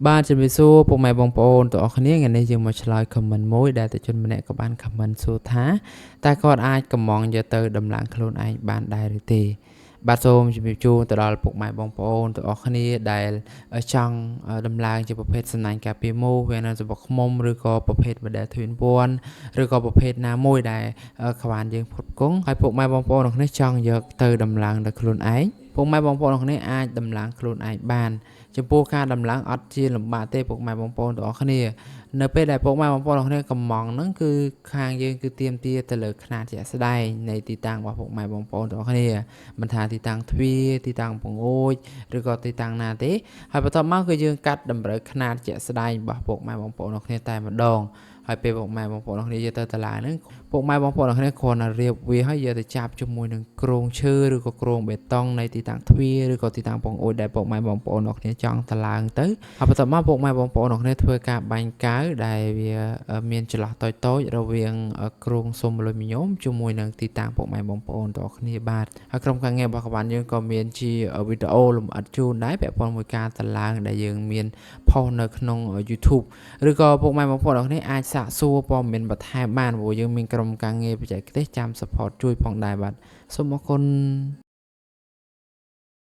បាទជំរាបសួរពុកម៉ែបងប្អូនទាំងអស់គ្នាថ្ងៃនេះយើងមកឆ្លើយ comment មួយដែលតេជនម្នាក់ក៏បាន comment សួរថាតើគាត់អាចកម្មង់យកទៅដំឡើងខ្លួនឯងបានដែរឬទេបាទសូមជម្រាបជូនទៅដល់ពុកម៉ែបងប្អូនទាំងអស់គ្នាដែលចង់ដំឡើងជាប្រភេទសំណាញ់ការពារមូសវានៅសំបុកឃ្មុំឬក៏ប្រភេទ Model Twin 1ឬក៏ប្រភេទណាមួយដែលក្បានយើងផ្គត់ផ្គង់ហើយពុកម៉ែបងប្អូនទាំងនេះចង់យកទៅដំឡើងដោយខ្លួនឯងពុកម៉ែបងប្អូនទាំងនេះអាចដំឡើងខ្លួនឯងបានចំពោះការដំឡើងអត់ជាលំបាកទេពុកម៉ែបងប្អូនទាំងអស់គ្នានៅពេលដែលពុកម៉ែបងប្អូនទាំងគ្នាកំងហ្នឹងគឺខាងយើងគឺទៀមទាទៅលើຂະຫນາດជាក់ស្ដែងនៃទីតាំងរបស់ពុកម៉ែបងប្អូនទាំងអស់គ្នាមិនថាទីតាំងទ្វារទីតាំងបង្អួចឬក៏ទីតាំងណាទេហើយបន្ទាប់មកគឺយើងកាត់តម្រូវຂະຫນາດជាក់ស្ដែងរបស់ពុកម៉ែបងប្អូនទាំងគ្នាតែម្ដងហើយពេលពុកម៉ែបងប្អូនទាំងគ្នាយកទៅតឡាហ្នឹងពុកម៉ែបងប្អូនទាំងគ្នាគ្រាន់តែរៀបវាហើយយកទៅចាប់ជាមួយនឹងគ្រោងឈើឬក៏គ្រោងបេតុងនៃទីតាំងទ្វារឬក៏ទីតាំងបង្អួចដែលពុកម៉ែបងប្អូនទាំងគ្នាចង់តឡើងទៅហើយបន្ទាប់មកពុកម៉ែបងប្អូនទាំងគ្នាធ្វើការបាញ់កាវដែលវាមានចន្លោះតូចៗរវាងគ្រោងស៊ុំលុយមីញ៉ូមជាមួយនឹងទីតាំងពុកម៉ែបងប្អូនទាំងគ្នាបាទហើយក្រុមការងាររបស់ក្បានយើងក៏មានជាវីដេអូលម្អិតជូនដែរពាក់ព័ន្ធមួយការតឡើងដែលយើងមានផុសនៅក្នុង YouTube ឬក៏ពុកម៉ែបងប្អូនទាំងគ្នាអាចសាកសួរព័ត៌មានបន្ថែមបានព្រោះយើងមានក្រុមការងារបច្ចេកទេសចាំ support ជួយផងដែរបាទសូមអរគុណ